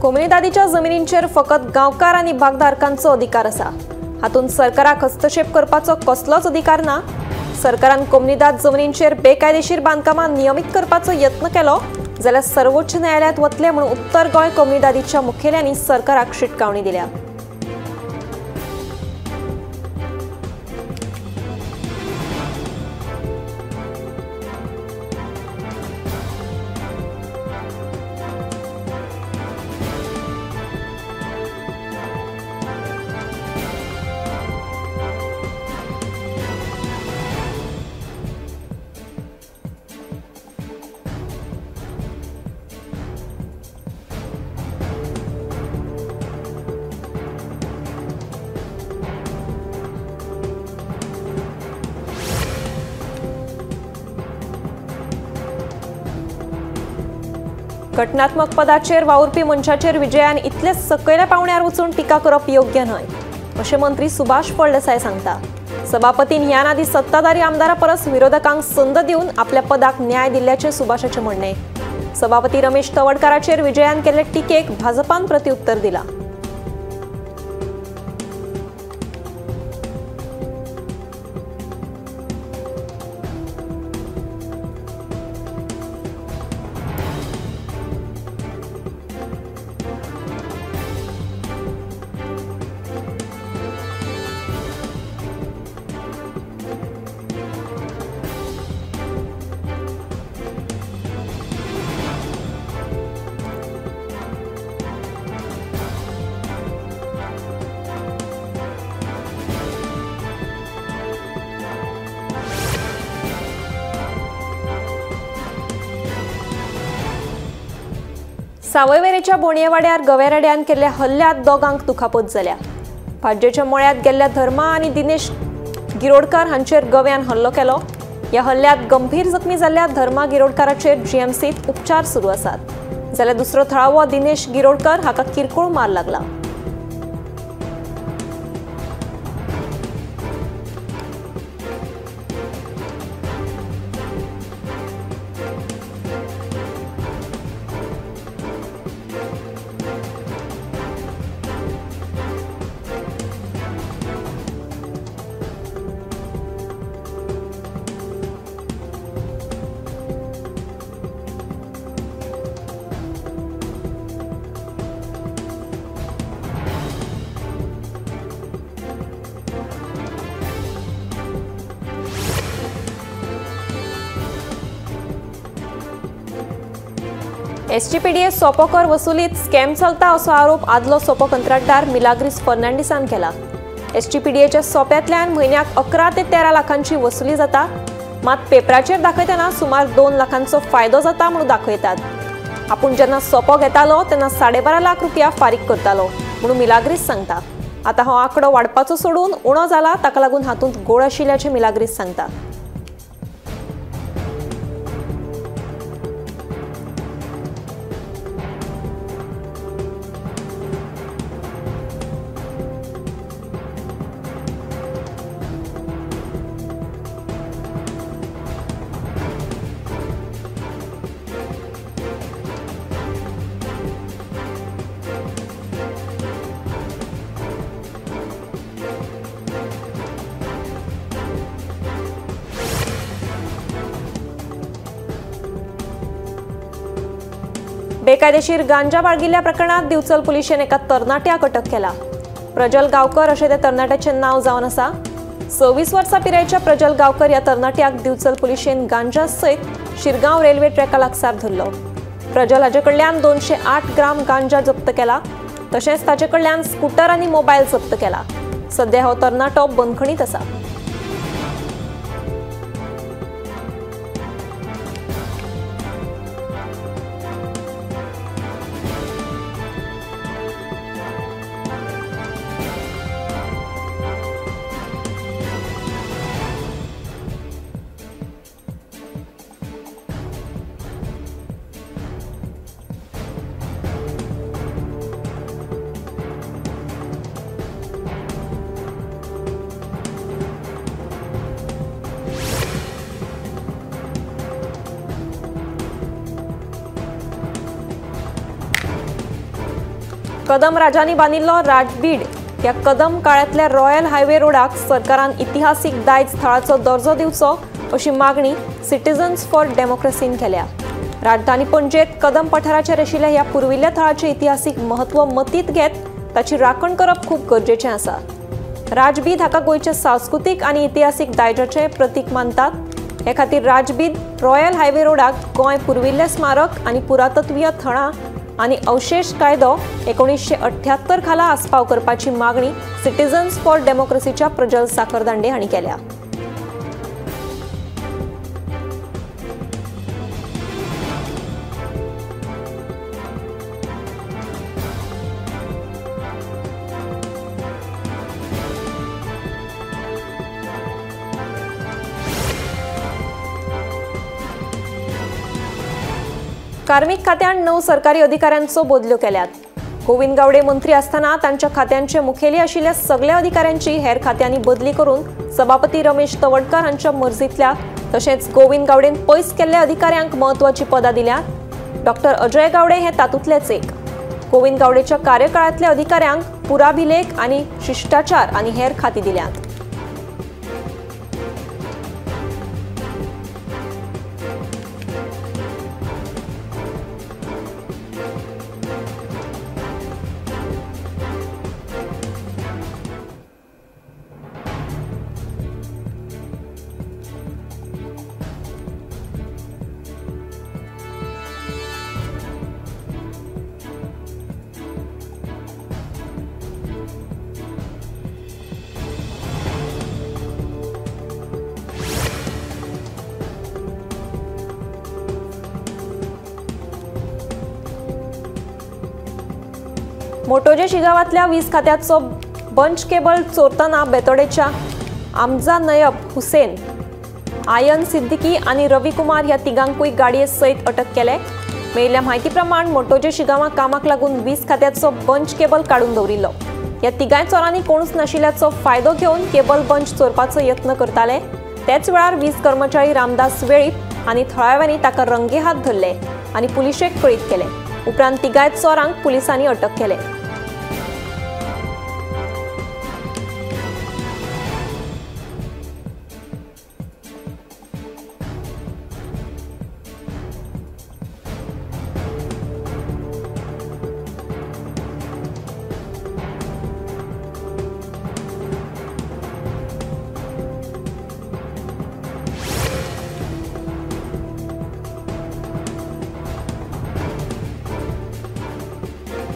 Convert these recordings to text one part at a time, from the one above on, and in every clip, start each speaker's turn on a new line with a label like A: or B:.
A: कोमनीदादीच्या जमिनींचेर फकत गांवकार आनी भागधारकांचो अधिकार आसा। हातूंत सरकाराक हस्तक्षेप करपाचो कसलोच अधिकार ना। सरकारान कोमनीदाद जमिनींचेर बेकायदेशीर बांदकामां नियमीत करपाचो यत्न केलो जाल्यार सर्वोच्च न्यायालयात वतले म्हणून उत्तर गोंय कोमनीदादीच्या मुखेल्यांनी सरकाराक शिटकावणी दिल्या। घटनात्मक पदाचेर वावुरपी मनशाचेर विजयान इतलेच सकयल्या पावण्यार वचून टिका करप योग्य न्हय अशें मंत्री सुभाष फळदेसाय सांगता। सभापतीन ह्या आदी सत्ताधारी आमदारा परस विरोधकांक संद दिवन आपल्या पदाक न्याय दिल्ल्याचे सुभाषाचे म्हणणे। सभापती रमेश तवडकाराचेर विजयान केल्ले टिकेक भाजपान प्रत्युत्तर दिला। सावयवेरेच्या बोणयेवाड्यार गवेरेड्यान केल्ल्या हल्ल्यांत दोगांक दुखापत जाल्या। भाज्जेच्या मळ्यात गेल्ल्या धर्मा आनी दिनेश गिरोडकार हांचेर गव्यान हल्लो केलो। ह्या हल्ल्यांत गंभीर जखमी जाल्ल्या धर्मा गिरोडकाराचेर जीएमसीत उपचार सुरू आसात जाल्यार दुसरो थळावो दिनेश गिरोडकार हाका किरकोळ मार लागला। एसटीपीडीए सोपो कर वसुलीत स्कॅम चलता असो आरोप आदलो सोपो कंत्राटदार मिलाग्रिस फर्नांडिसान केला। एसटीपीडीएच्या सोप्यांतल्यान म्हयन्याक 11 ते 13 लाखांची वसुली जाता, मात पेपराचेर दाखयतना सुमार 2 लाखांचो फायदो जाता म्हणून दाखयतात। आपूण जेन्ना सोपो घेतालो तेन्ना 12.5 लाख रुपया फारीक करतालो म्हणून मिलाग्रिस सांगता। आता हो आंकडो वाडपाचो सोडून उणो जाला, ताका लागून हातूंत गोड आशिल्ल्याचे मिलाग्रिस सांगता। बेकायदेशीर गांजा बाळगिल्ल्या प्रकरणात दिवचल पुलिशेन एका तरणाट्याक अटक केला। प्रजल गांवकर अशें त्या तरणाट्याचे नाव जावन आसा। 26 वर्सां पिरायेच्या प्रजल गांवकर ह्या तरणाट्याक दिवचल पुलिशेन गांजा सयत शिरगांव रेल्वे ट्रॅका लागसार धरलो। प्रजल हाचे कडल्यान 208 ग्राम गांजा जप्त केला, तशेंच ताचे कडल्यान स्कूटर आनी मोबायल जप्त केला। सध्या हो तरणाटो बंदखणीत आसा। कदम राजांनी बांदिल्लो राजबीड ह्या कदम काळांतल्या रॉयल हायवे रोडाक सरकारान इतिहासीक दायज थळाचो दर्जो दिवचो अशी मागणी सिटीजन्स फॉर डेमोक्रेसीन केल्या। राजधानी पणजेत कदम पठाराचेर आशिल्ल्या ह्या पुर्विल्ल्या थळाचे इतिहासीक महत्व मतींत घेत ताची राखण करप खूब गरजेचें आसा। राजबीद हाका गोंयचे सांस्कृतीक आनी इतिहासीक दायजाचें प्रतीक मानतात। हे खातीर राजबीद रॉयल हायवे रोडाक गोंय पुर्विल्लें स्मारक आनी पुरातत्वीय थळां आनी अवशेश कायदो 1978 खाला आस्पाव करपाची मागणी सिटीजन्स फॉर डेमोक्रेसीच्या प्रज्वल साखरदांडे हांणी केल्या। कार्मिक खात्यान 9 सरकारी अधिकाऱ्यांचो बदल्यो केल्यात। गोविंद गावडे मंत्री असताना तांच्या खात्यांचे मुखेली आशिल्ल्या सगळ्या अधिकाऱ्यांची हेर खात्यांनी बदली करून सभापती रमेश तवडकर हांच्या मर्जींतल्या तशेंच गोविंद गावडेन पयस केल्ल्या अधिकाऱ्यांक महत्वाची पदां दिल्यात। डॉक्टर अजय गावडे हे तातूंतलेच एक। गोविंद गावडेच्या कार्यकाळांतल्या अधिकाऱ्यांक पुराभिलेख आनी शिष्टाचार आनी हेर खातीं दिल्यात। मोटोजे शिगावातल्या 20 खात्याचो बंच केबल चोरतना बेतोडेच्या आमजा नयब हुसेन, आयन सिद्दीकी आनी रवी कुमार ह्या तिगांकूय गाडये सयत अटक केले। मेळिल्ल्या म्हायती प्रमाण मोटोजे शिगावा कामाक लागून 20 खात्याचो बंच केबल काडून दवरिल्लो। ह्या तिगांय चोरांनी कोणूच नाशिल्ल्याचो फायदो घेवन केबल बंच चोरपाचो यत्न करताले। त्याच वेळार 20 कर्मचारी रामदास वेळीप आनी थळाव्यांनी ताका रंगेहात धरले आनी पुलिशेक कळीत केले। उपरांत तिगाय चोरांक पुलिसांनी अटक केले।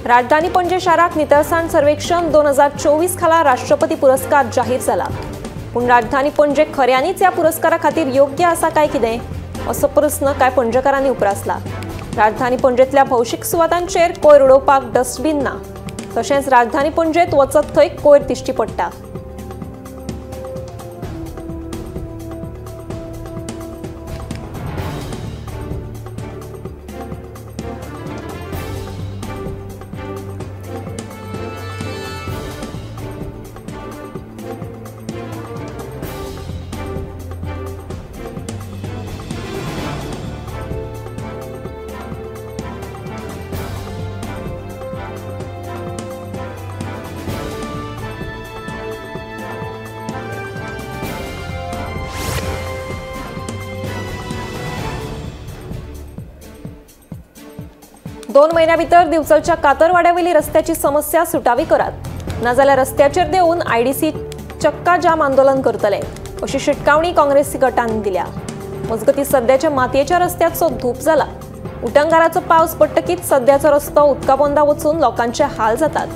A: राजधानी पणजे शाराक नितळसाण सर्वेक्षण 2024 खाला राष्ट्रपती पुरस्कार जाहीर जाला। पूण राजधानी पणजे खऱ्यांनीच ह्या पुरस्कारा खातीर योग्य आसा काय कितें असो प्रस्न कांय पणजेकारांनी उपरासला। राजधानी पणजेंतल्या भौशीक सुवातांचेर कोयर उडोवपाक डस्टबीन ना, तशेंच राजधानी पणजेंत वचत थंय कोयर दिश्टी पडटा। दोन महिन्या भितर दिवचलच्या कातरवाड्यावेली रस्त्याची समस्या सुटावी करात, नाजाल्यार रस्त्याचेर देऊन आयडीसी चक्का जाम आंदोलन करतले अशी शिटकावणी काँग्रेसी गटांनी दिल्या। मजगती सध्याच्या मातयेच्या रस्त्याचो धूप जाला। उटंगाराचो पावस पडटकीच सध्याचो रस्तो उदकापोंदा वचून लोकांचे हाल जातात।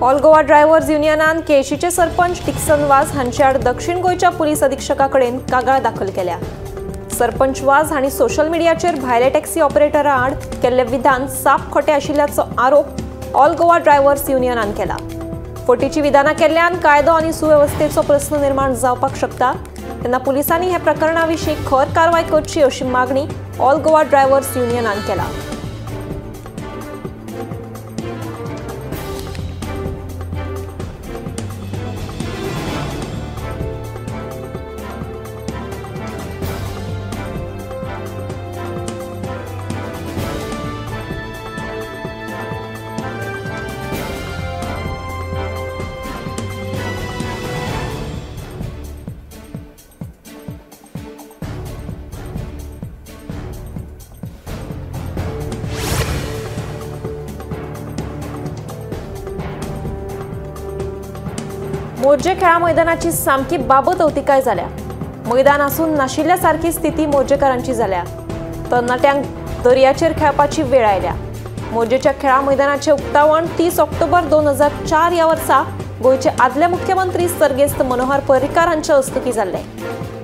A: ऑल गोवा ड्रायव्हर्स युनियनान केशीचे सरपंच डिक्सन वाझ हांचे आड दक्षिण गोयच्या पुलीस अधीक्षकाकडेन कागाळ दाखल केल्या। सरपंच वाझ हांणी सोशल मिडियाचेर भायले टॅक्सी ऑपरेटरा आड केल्ले विधान साप खोटे आशिल्ल्याचो आरोप ऑल गोवा ड्रायव्हर्स युनियनान केला। फटीची विधानां केल्ल्यान कायदो आनी सुवेवस्थेचो प्रस्न निर्माण जावपाक शकता, तेन्ना पुलिसांनी हे प्रकरणाविशीं खर कारवाय करची अशी मागणी ऑल गोवा ड्रायव्हर्स युनियनान केला। मोर्जे खेळा मैदानाची सामकी बाबत अवतिकाय जाल्या। मैदान आसून नाशिल्ल्या सारखी स्थिती मोर्जेकारांची जाल्या। तरणाट्यांक दर्याचेर खेळपाची वेळ आयल्या। मोर्जेच्या खेळा मैदानाचे उक्तावण 30 ऑक्टोबर 2004 ह्या वर्सा गोयचे आदले मुख्यमंत्री सर्गेस्त मनोहर पर्रीकार हांच्या हस्तुकी जाल्ले।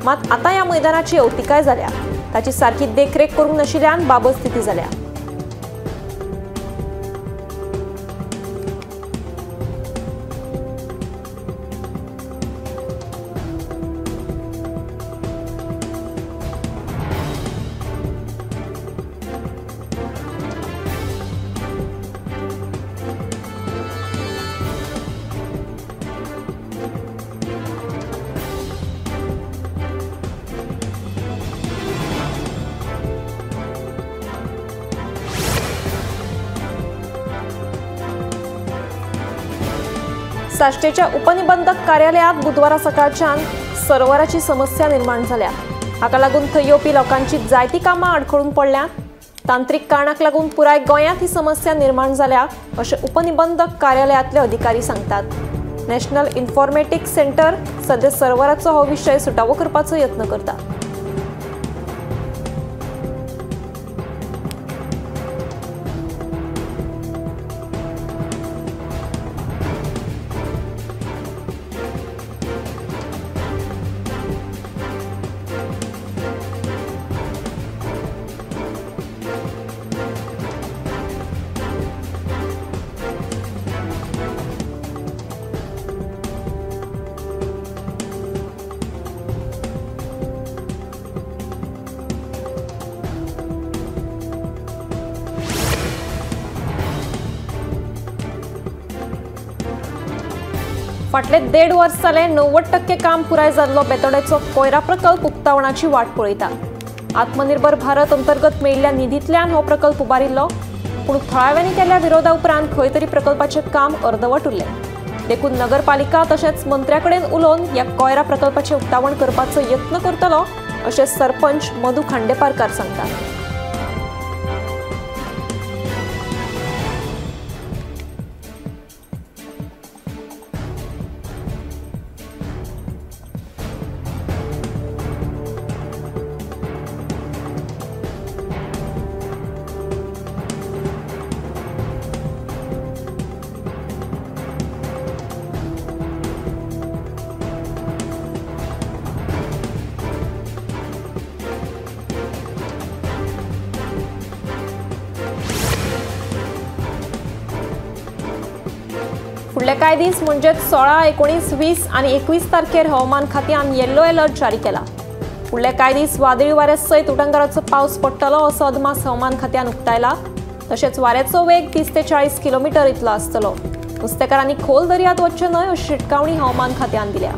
A: मात आता ह्या मैदानाची अवतिकाय जाल्या, ताची सारखी देखरेख करूंक नाशिल्ल्यान बाबत स्थिती जाल्या। साश्टेच्या उपनिबंधक कार्यालयात बुधवारा सकाळच्यान सर्व्हराची समस्या निर्माण झाल्या। हाका लागून थंय येवपी लोकांची जायती कामां आडखळून पडल्यात। तांत्रिक कारणाक लागून पुराय गोंयांत ही समस्या निर्माण जाल्या अशें उपनिबंधक कार्यालयातले अधिकारी सांगतात। नॅशनल इन्फॉर्मेटिक्स सेंटर सध्या सर्व्हराचो हो विशय सुटावो करपाचो यत्न करता। फाटले 1.5 वर्ष जाले 90% काम पुराय जाल्लो बेतोडेचो कोयरा प्रकल्प उक्तावणाची वाट पळयता। आत्मनिर्भर भारत अंतर्गत मेळिल्ल्या निधींतल्यान हो प्रकल्प उबारिल्लो, पूण थळाव्यांनी केल्ल्या विरोधा उपरांत खंय तरी प्रकल्पाचें काम अर्दवट उरलें। देखून नगरपालिका तशेंच मंत्र्याकडेन उलोवन ह्या कोयरा प्रकल्पाचें उक्तावण करपाचो यत्न करतलो अशें सरपंच मधु खांडेपारकार सांगतात। फुडले कांय दीस म्हणजे 16, 19, 20 आनी 21 तारखेर हवामान खात्यान येल्लो अलर्ट जारी केला। फुडले कांय दीस वादळी वाऱ्या सयत उटंगाराचो पावस पडटलो असो अदमास हवामान खात्यान उक्तायला। तशेंच वाऱ्याचो वेग 30 ते 40 किलोमीटर इतलो आसतलो। नुस्तेकारांनी खोल दर्यांत वचचें न्हय अशी शिटकावणी हवामान खात्यान दिल्या।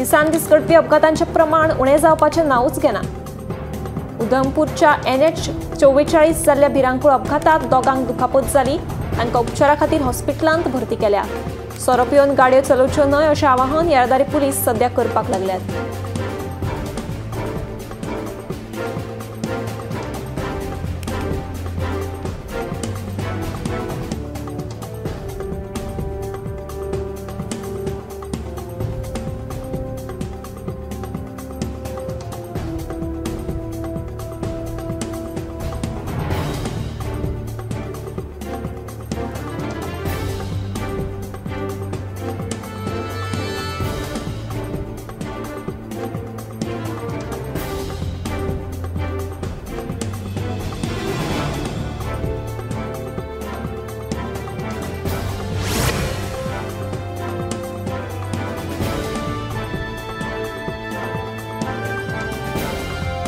A: दिसान दीस घडपी अपघातांचे प्रमाण उणें जावपाचें नांवच घेना. उधमपूरच्या NH44 जाल्ल्या भिरांकूळ अपघातांत दोगांक दुखापत जाली आनी उपचारा खातीर हॉस्पिटलांत भरती केल्या. सोरो पिवन गाडयो चलोवच्यो न्हय अशें आवाहन येरादारी पुलीस सध्या करपाक लागल्यात.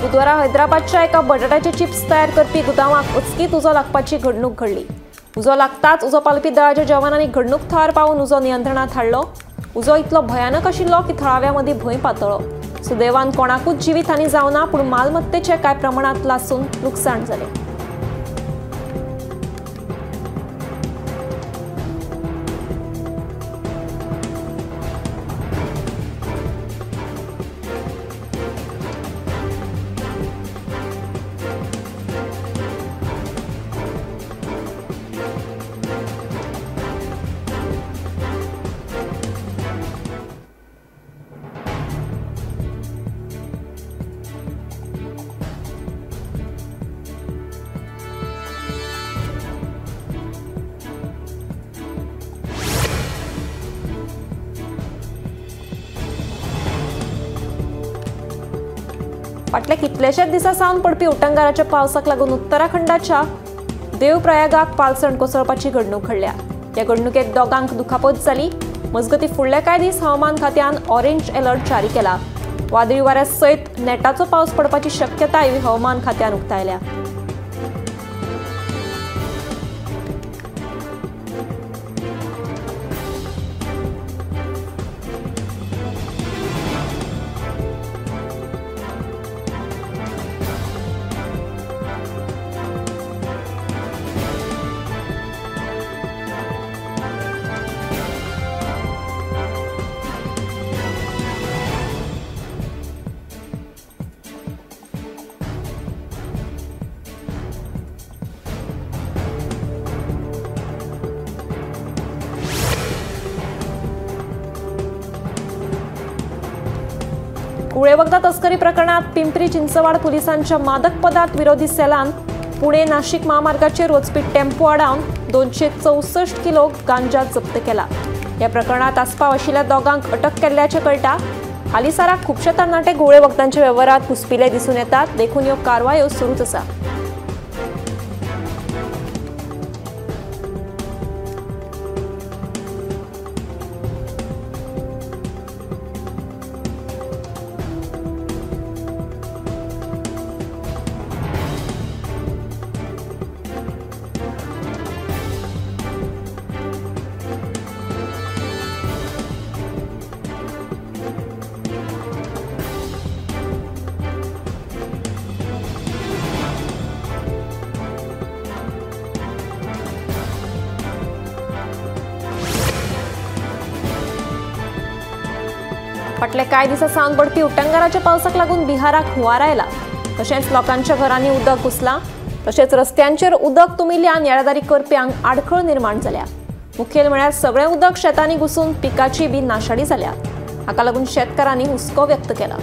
A: बुधवारा हैदराबादच्या एका बटाट्याचे चिप्स तयार करपी गुदामाक अचकीत उजो लागपाची घडणूक घडली. उजो लागताच उजो पालपी दळाच्या जवानांनी घडणूक थळार पावून उजो नियंत्रणात हाडलो. उजो इतलो भयानक आशिल्लो की थळाव्या मदीं भंय पातळ्ळो. सुदैवान कोणाकूच जिवीतहानी जावना, पूण मालमत्तेचे कांय प्रमाणात लासून लुकसाण जालें. फाटल्या कितलेशेच दिसा सावन पडपी उटंगाराच्या पावसाक लागून उत्तराखंडाच्या देवप्रयागाक पालसण कोसळपाची घडणूक घडल्या. ह्या घडणुकेत दोगांक दुखापत जाली. मजगतीं फुडले कांय दीस हवामान खात्यान ऑरेंज अलर्ट जारी केला. वादळी वाऱ्या सयत नेटाचो पावस पडपाची शक्यताय हवामान खात्यान उक्तायल्या. कुळे वखदा तस्करी प्रकरणात पिंपरी चिंचवड पोलिसांच्या मादक पदार्थ विरोधी सेलान पुणे नाशिक महामार्गाचेर वचपी टेम्पो आडावन 264 किलो गांजा जप्त केला. ह्या प्रकरणात आस्पाव आशिल्ल्या दोगांक अटक केल्ल्याचें कळटा. हालीसराक खुबशे तरणाटे गुळे वखदांच्या वेव्हारात घुसपिल्ले दिसून येतात. देखून ह्यो कारवायो सुरूच आसा. फाटले कांय दिसा सावन पडपी उटंगाराच्या पावसाक लागून बिहाराक हुंवार आयला. तशेंच लोकांच्या घरांनी उदक घुसलां. तशेंच रस्त्यांचेर उदक तुंबिल्ल्यान येरादारी करप्यांक आडखळ निर्माण जाल्या. मुखेल म्हळ्यार सगळें उदक शेतांनी घुसून पिकाची बी नाशाडी जाल्या. हाका लागून शेतकारांनी हुस्को व्यक्त केला.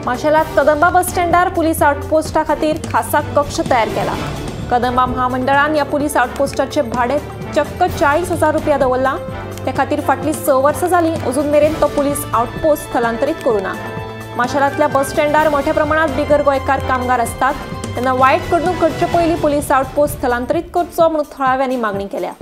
A: माशेलात कदंबा बस स्टँडार पुलीस आउटपोस्टा खातीर खासा कक्ष तयार केला। कदंबा महामंडळान ह्या पुलीस आउटपोस्टाचे भाडे चक्क 40,000 रुपया दवरला। त्या खातीर फाटली 6 वर्सां जाली अजून मेरेन तो पुलीस आउटपोस्ट स्थलांतरीत करूना। माशेलातल्या बस स्टँडार मोठ्या प्रमाणात बिगर गोंयकार कामगार असतात, तेन्ना वायट घडणूक घडचे पयलीं पुलीस आउटपोस्ट स्थलांतरीत करचो म्हणून थळाव्यांनी मागणी केल्या।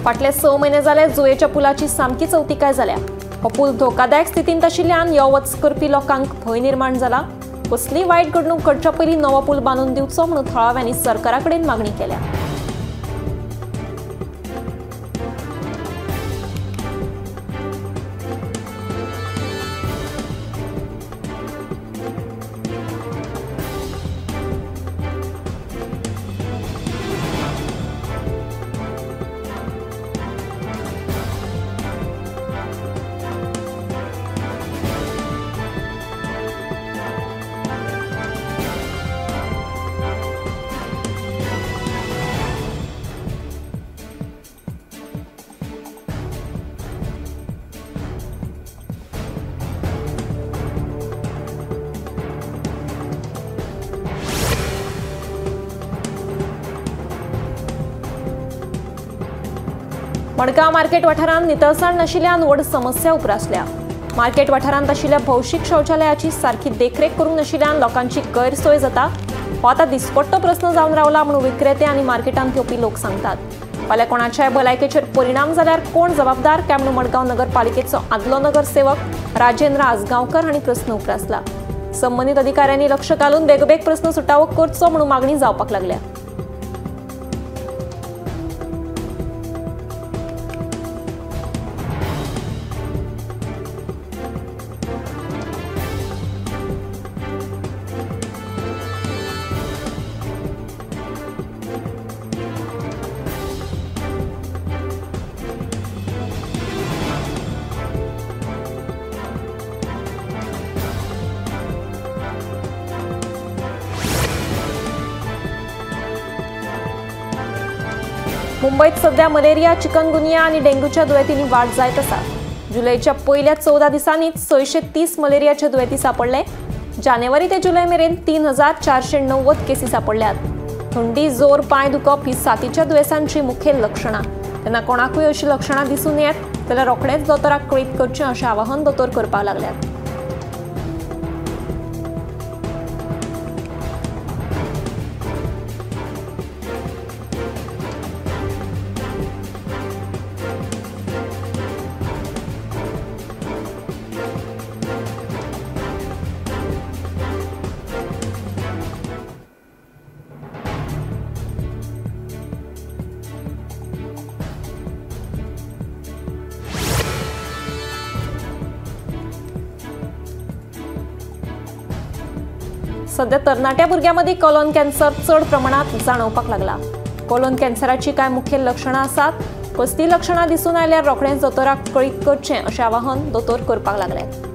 A: फाटले 6 म्हयने जाले जुयेच्या पुलाची सामकी चवथिकाय जाल्या। हो पूल धोकादायक स्थितींत आशिल्ल्यान यो वच करपी लोकांक भंय निर्माण जाला। कसली वायट घडणूक घडच्या पयलीं नवो पूल बांदून दिवचो म्हणून थळाव्यांनी सरकारा कडेन मागणी केल्या। मडगांव मार्केट वाठारांत नितळसाण नाशिल्ल्यान व्हड समस्या उप्रासल्या। मार्केट वाठारांत आशिल्ल्या भौशीक शौचालयाची सारकी देखरेख करूंक नाशिल्ल्यान लोकांची गैरसोय जाता। हो आतां दिसपट्टो प्रस्न जावन रावला म्हणून विक्रेते आनी मार्केटांत येवपी लोक सांगतात। फाल्यां कोणाच्याय भलायकेचेर परिणाम जाल्यार कोण जबाबदार काय म्हणून मडगांव नगरपालिकेचो आदलो नगरसेवक राजेंद्र आजगांवकर हांणी प्रस्न उप्रासला। संबंदीत अधिकाऱ्यांनी लक्ष घालून बेगबेग प्रस्न सुटावो करचो म्हणून मागणी जावपाक लागल्या। मुंबईत सध्या मलेरिया, चिकनगुनिया आणि डेंग्यूच्या दुयेंतींनी वाढ जायत आसा। जुलैच्या पहिल्या 14 दिसांनीच 630 मलेरियाचे दुयेंती सापडले। जानेवारी ते जुलै मेरेन 3490 केसी सापडल्यात। थंडी, जोर, पाय दुखप ही साथीच्या दुयेंसांची मुखेल लक्षणां। तेन्ना कोणाकूय अशी लक्षणां दिसून येत जाल्यार रोखडेंच दोतोराक कळीत करचें अशें आवाहन दोतोर करपाक लागल्यात। सध्या तरणाट्या भुरग्यांमध्ये कोलोन कॅन्सर चढ प्रमाणात जाणवपाक लागला। कोलोन कॅन्सराची काय मुखेल लक्षणां आसात, कसली लक्षणां दिसून आयल्यार रोखडेंच दोतोराक कळीत करचें अशें आवाहन दोतोर करपाक लागले।